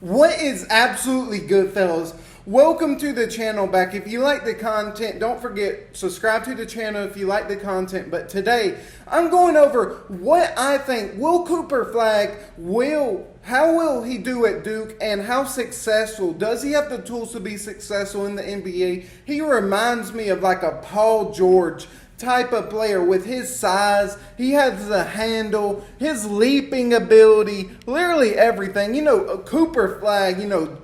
What is absolutely good, fellas? Welcome to the channel back. If you like the content, don't forget, subscribe to the channel if you like the content. But today, I'm going over what I think will Cooper Flagg how will he do at Duke, and how successful? Does he have the tools to be successful in the NBA? He reminds me of like a Paul George type of player with his size. He has the handle, his leaping ability, literally everything. Cooper Flagg,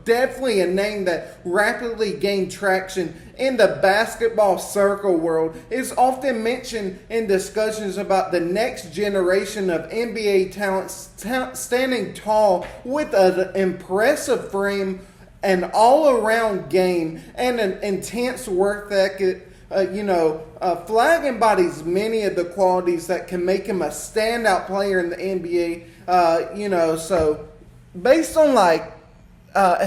definitely a name that rapidly gained traction in the basketball circle world. Is often mentioned in discussions about the next generation of NBA talent standing tall with an impressive frame, an all-around game, and an intense work ethic. Flagg embodies many of the qualities that can make him a standout player in the NBA. So based on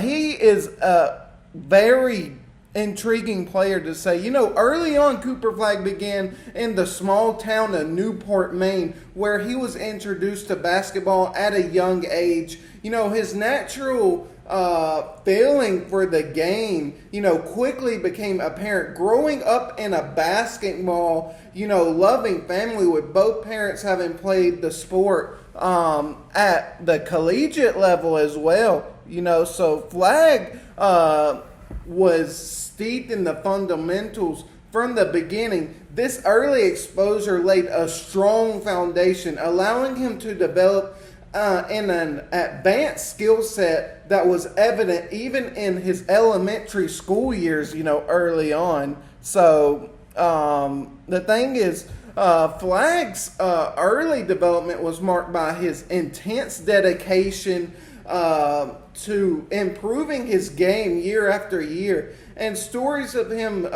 he is a very intriguing player to say. Early on, Cooper Flagg began in the small town of Newport, Maine, where he was introduced to basketball at a young age. His natural feeling for the game, quickly became apparent. Growing up in a basketball, loving family with both parents having played the sport at the collegiate level as well. So Flagg was steeped in the fundamentals from the beginning. This early exposure laid a strong foundation, allowing him to develop in an advanced skill set that was evident even in his elementary school years, early on. So the thing is, Flagg's early development was marked by his intense dedication to improving his game year after year, and stories of him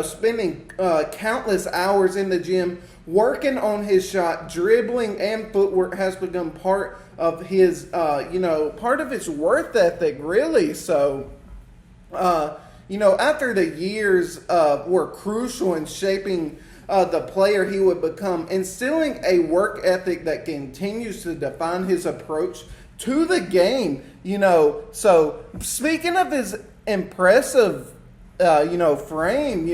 spending countless hours in the gym working on his shot, dribbling, and footwork has become part of his part of his work ethic, really. So after the years were crucial in shaping the player he would become, instilling a work ethic that continues to define his approach to the game. So speaking of his impressive frame,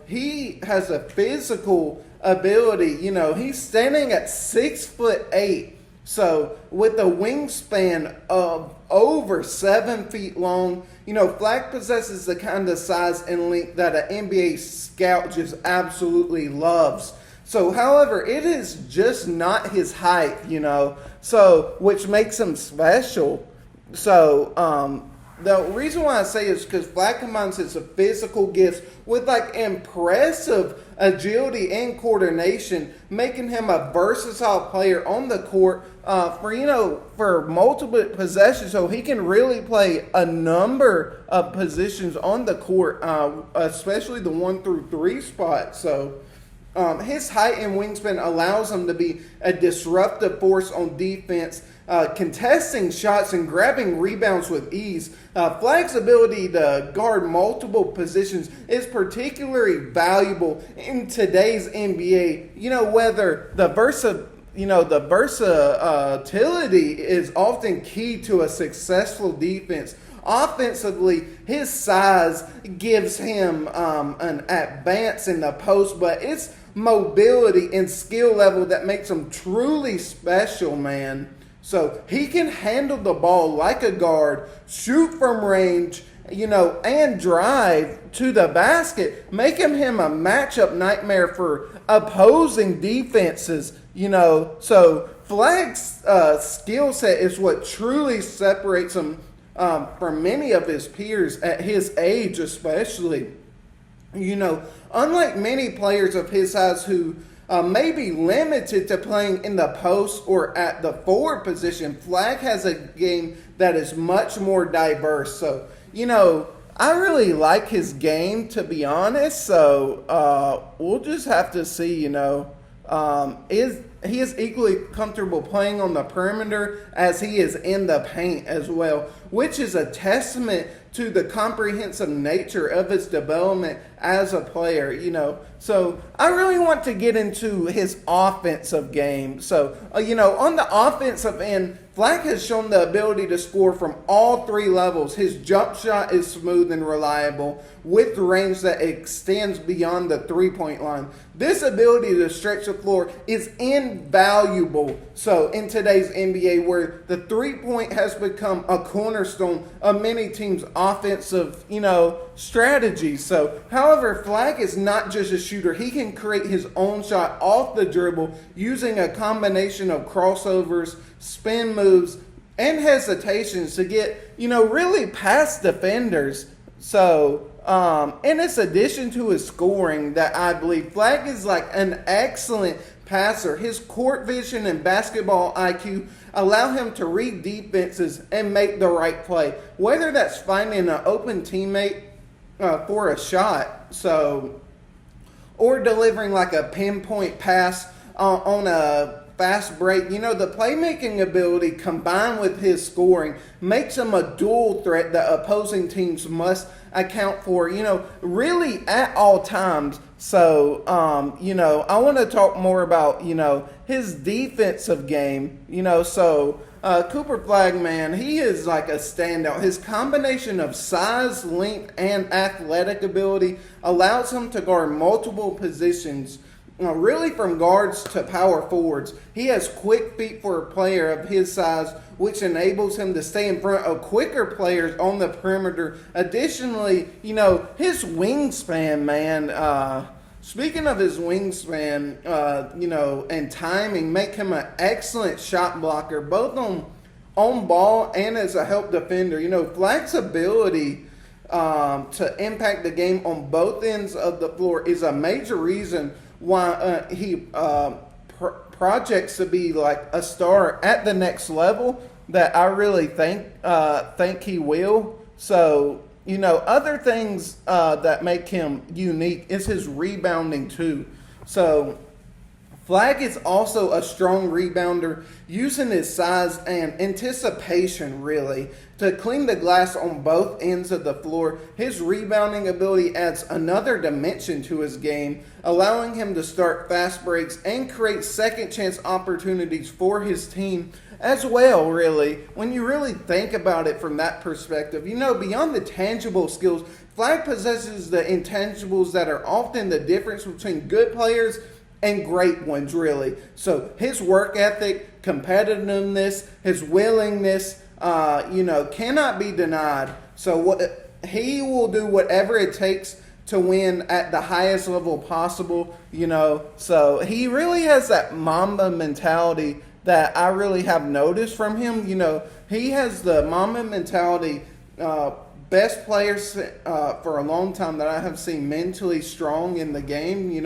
he has a physical ability. He's standing at 6'8", so with a wingspan of over 7 feet long. Flagg possesses the kind of size and length that an NBA scout just absolutely loves. So, however, it is just not his height, so which makes him special. So, the reason why I say is because Flagg combines his physical gifts with impressive agility and coordination, making him a versatile player on the court for multiple possessions. So he can really play a number of positions on the court, especially the 1 through 3 spot. So his height and wingspan allows him to be a disruptive force on defense, contesting shots and grabbing rebounds with ease. Flagg's ability to guard multiple positions is particularly valuable in today's NBA. Whether the versatility is often key to a successful defense. Offensively, his size gives him an advance in the post, but it's mobility and skill level that makes him truly special, man. So he can handle the ball like a guard, shoot from range, and drive to the basket, making him a matchup nightmare for opposing defenses. So Flagg's skill set is what truly separates him from many of his peers at his age, especially. Unlike many players of his size who may be limited to playing in the post or at the forward position, Flagg has a game that is much more diverse. So, I really like his game, to be honest. So, we'll just have to see, he is equally comfortable playing on the perimeter as he is in the paint as well, which is a testament to the comprehensive nature of his development as a player. So I really want to get into his offensive game. So, on the offensive end, Flagg has shown the ability to score from all three levels. His jump shot is smooth and reliable with range that extends beyond the three-point line. This ability to stretch the floor is invaluable. So in today's NBA, where the three-point has become a cornerstone of many teams' offensive, strategy. So, however, Flagg is not just a shooter. He can create his own shot off the dribble using a combination of crossovers, spin moves, and hesitations to get, really past defenders. So, in its addition to his scoring, that I believe Flagg is like an excellent passer. His court vision and basketball IQ allow him to read defenses and make the right play, whether that's finding an open teammate for a shot, or delivering like a pinpoint pass on a fast break. The playmaking ability combined with his scoring makes him a dual threat that opposing teams must account for, really at all times. So, I want to talk more about, his defensive game, Cooper Flagg, man, he is like a standout. His combination of size, length, and athletic ability allows him to guard multiple positions, really from guards to power forwards. He has quick feet for a player of his size, which enables him to stay in front of quicker players on the perimeter. Additionally, his wingspan, man, speaking of his wingspan, and timing, make him an excellent shot blocker, both on ball and as a help defender. Flagg's ability to impact the game on both ends of the floor is a major reason why he projects to be like a star at the next level that I really think he will. So, other things that make him unique is his rebounding too. So, Flagg is also a strong rebounder, using his size and anticipation really to clean the glass on both ends of the floor. His rebounding ability adds another dimension to his game, allowing him to start fast breaks and create second chance opportunities for his team as well, really. When you really think about it from that perspective, beyond the tangible skills, Flagg possesses the intangibles that are often the difference between good players and great ones, really. So his work ethic, competitiveness, his willingness, cannot be denied. So he will do whatever it takes to win at the highest level possible, So he really has that Mamba mentality that I really have noticed from him. He has the Mamba mentality, best players for a long time that I have seen mentally strong in the game. He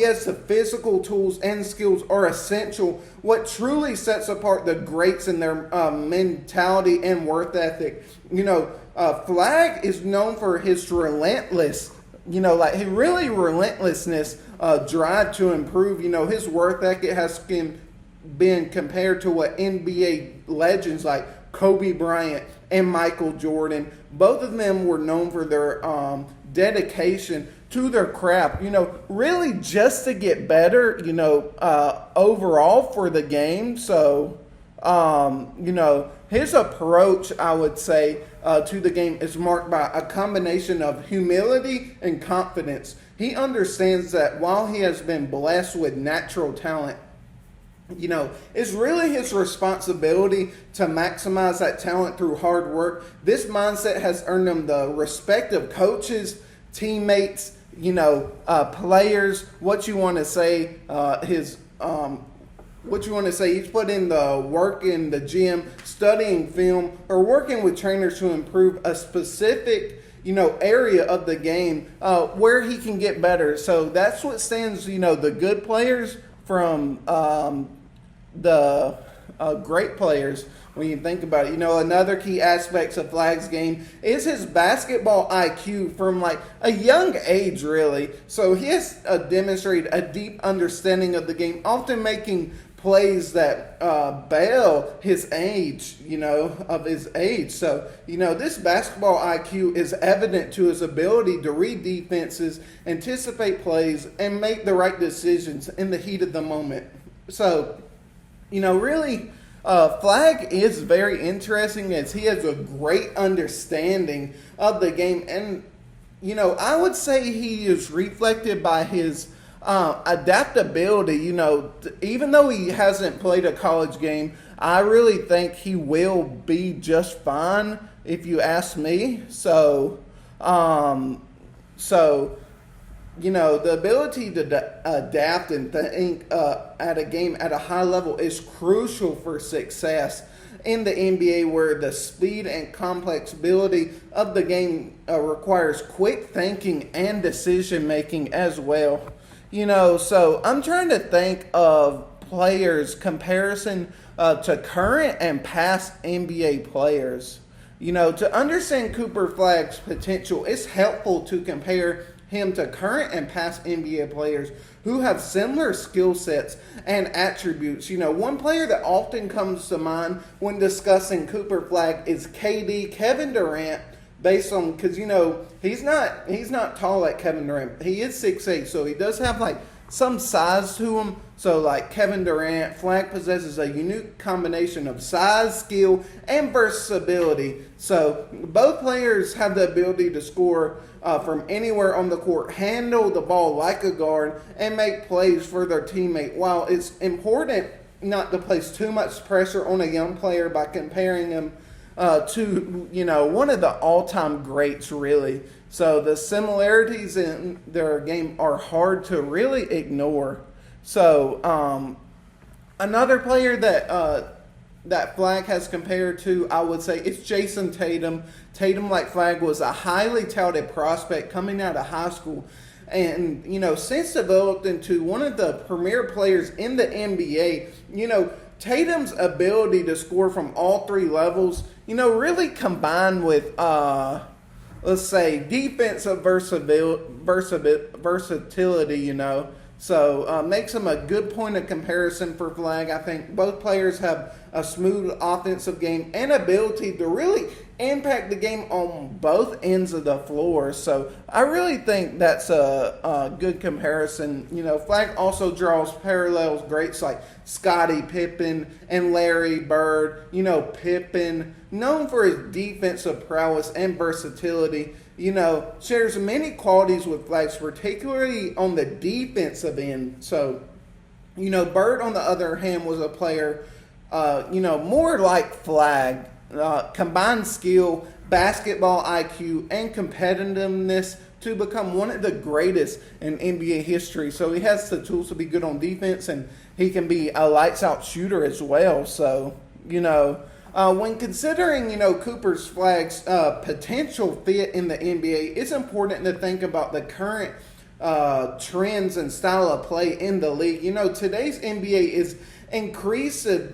has the physical tools and skills are essential. What truly sets apart the greats in their mentality and work ethic. Flagg is known for his relentlessness, drive to improve. His work ethic has been compared to what NBA legends like Kobe Bryant and Michael Jordan. Both of them were known for their dedication to their craft, really just to get better, overall for the game. So, his approach, I would say, to the game is marked by a combination of humility and confidence. He understands that while he has been blessed with natural talent, it's really his responsibility to maximize that talent through hard work. This mindset has earned him the respect of coaches, teammates, players, what you want to say, he's put in the work in the gym, studying film, or working with trainers to improve a specific, area of the game where he can get better. So that's what stands, the good players from the great players when you think about it. Another key aspect of Flagg's game is his basketball IQ from like a young age, really. So he has demonstrated a deep understanding of the game, often making plays that bail his age, of his age. So, this basketball IQ is evident to his ability to read defenses, anticipate plays, and make the right decisions in the heat of the moment. So, really, Flagg is very interesting as he has a great understanding of the game, and I would say he is reflected by his adaptability. Even though he hasn't played a college game, I really think he will be just fine if you ask me. The ability to adapt and think at a game at a high level is crucial for success in the NBA, where the speed and complexity of the game requires quick thinking and decision making as well. So I'm trying to think of players comparison to current and past NBA players. To understand Cooper Flagg's potential, it's helpful to compare him to current and past NBA players who have similar skill sets and attributes. One player that often comes to mind when discussing Cooper Flagg is KD, Kevin Durant, based on, because he's not tall like Kevin Durant. He is 6'8", so he does have like some size to him. So like Kevin Durant, Flagg possesses a unique combination of size, skill, and versatility. So both players have the ability to score from anywhere on the court, handle the ball like a guard, and make plays for their teammate. While it's important not to place too much pressure on a young player by comparing him to one of the all-time greats, really. So the similarities in their game are hard to really ignore. So another player that Flagg has compared to, I would say, it's Jason Tatum. Tatum, like Flagg, was a highly touted prospect coming out of high school, and since developed into one of the premier players in the NBA. Tatum's ability to score from all three levels, really combined with, let's say, defensive versatility, So makes him a good point of comparison for Flagg. I think both players have a smooth offensive game and ability to really impact the game on both ends of the floor. So I really think that's a good comparison. Flagg also draws parallels greats like Scottie Pippen and Larry Bird. Pippen, known for his defensive prowess and versatility, shares many qualities with Flagg, particularly on the defensive end. So, Bird, on the other hand, was a player, more like Flagg, combined skill, basketball IQ, and competitiveness to become one of the greatest in NBA history. So he has the tools to be good on defense, and he can be a lights-out shooter as well. So, when considering, Cooper Flagg's potential fit in the NBA, it's important to think about the current trends and style of play in the league. Today's NBA is increasing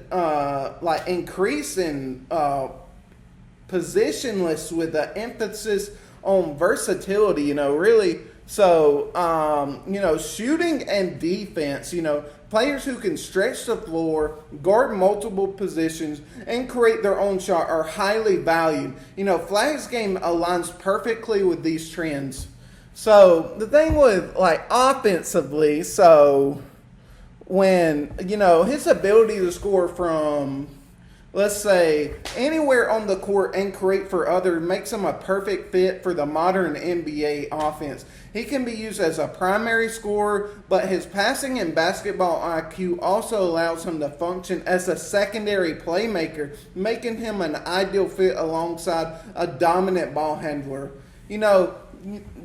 positionless with an emphasis on versatility, really. So, shooting and defense, players who can stretch the floor, guard multiple positions, and create their own shot are highly valued. Flagg's game aligns perfectly with these trends. So, the thing with, offensively, so when, his ability to score from, let's say, anywhere on the court and create for others makes him a perfect fit for the modern NBA offense. He can be used as a primary scorer, but his passing and basketball IQ also allows him to function as a secondary playmaker, making him an ideal fit alongside a dominant ball handler.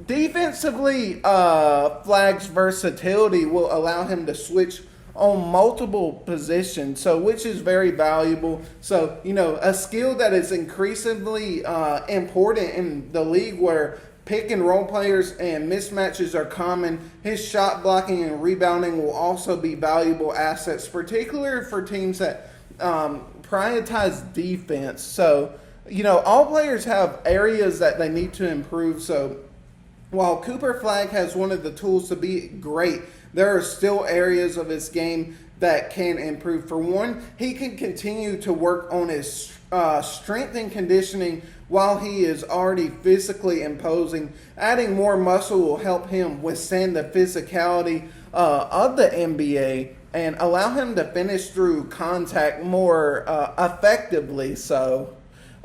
Defensively, Flagg's versatility will allow him to switch on multiple positions, so which is very valuable. So, a skill that is increasingly important in the league where pick and roll players and mismatches are common. His shot blocking and rebounding will also be valuable assets, particularly for teams that prioritize defense. So, all players have areas that they need to improve. So, while Cooper Flagg has one of the tools to be great, there are still areas of his game that can improve. For one, he can continue to work on his strength and conditioning while he is already physically imposing. Adding more muscle will help him withstand the physicality of the NBA. and allow him to finish through contact more effectively. So,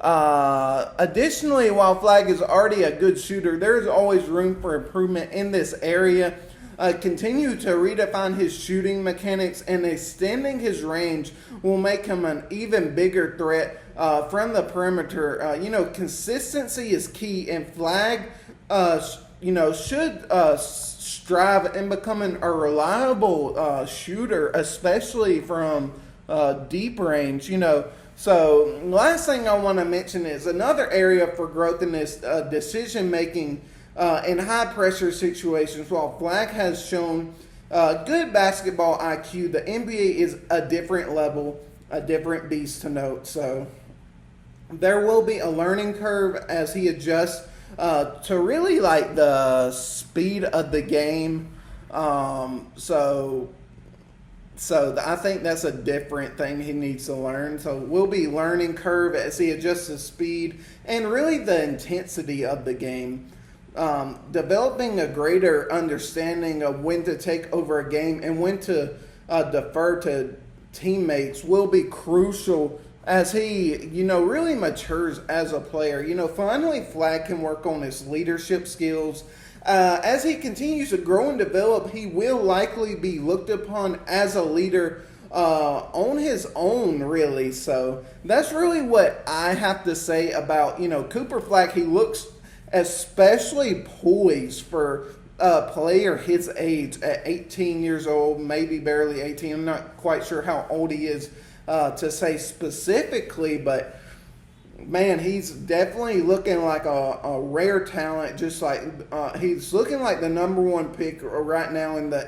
additionally, while Flagg is already a good shooter, there's always room for improvement in this area. Continue to redefine his shooting mechanics, and extending his range will make him an even bigger threat from the perimeter. Consistency is key, and Flagg, should strive in becoming a reliable shooter, especially from deep range. So last thing I want to mention is another area for growth in this decision making. In high pressure situations, while Flagg has shown good basketball IQ, the NBA is a different level, a different beast to note. So there will be a learning curve as he adjusts to really like the speed of the game. So I think that's a different thing he needs to learn. So we'll be learning curve as he adjusts the speed and really the intensity of the game. Developing a greater understanding of when to take over a game and when to defer to teammates will be crucial as he, really matures as a player. Finally, Flagg can work on his leadership skills. As he continues to grow and develop, he will likely be looked upon as a leader on his own, really. So that's really what I have to say about, Cooper Flagg. He looks especially poised for a player his age at 18 years old, maybe barely 18. I'm not quite sure how old he is to say specifically, but man, he's definitely looking like a rare talent. Just like he's looking like the number one pick right now in the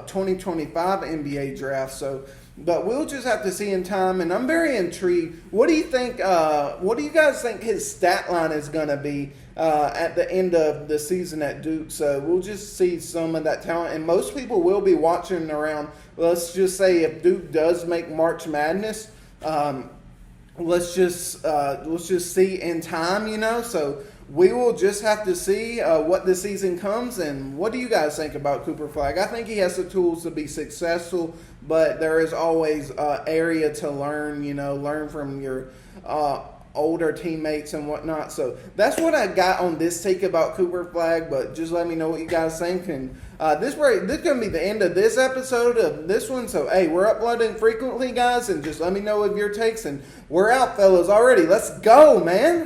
2025 NBA draft. So, but we'll just have to see in time. And I'm very intrigued. What do you think? What do you guys think his stat line is going to be at the end of the season at Duke? So we'll just see some of that talent, and most people will be watching around. Let's just say if Duke does make March Madness. Let's just see in time, So we will just have to see what the season comes. And what do you guys think about Cooper Flagg? I think he has the tools to be successful, but there is always area to learn. Learn from your older teammates and whatnot. So that's what I got on this take about Cooper Flagg. But just let me know what you guys think. And this is going to be the end of this episode of this one. So, hey, we're uploading frequently, guys. And just let me know of your takes. And we're out, fellas, already. Let's go, man.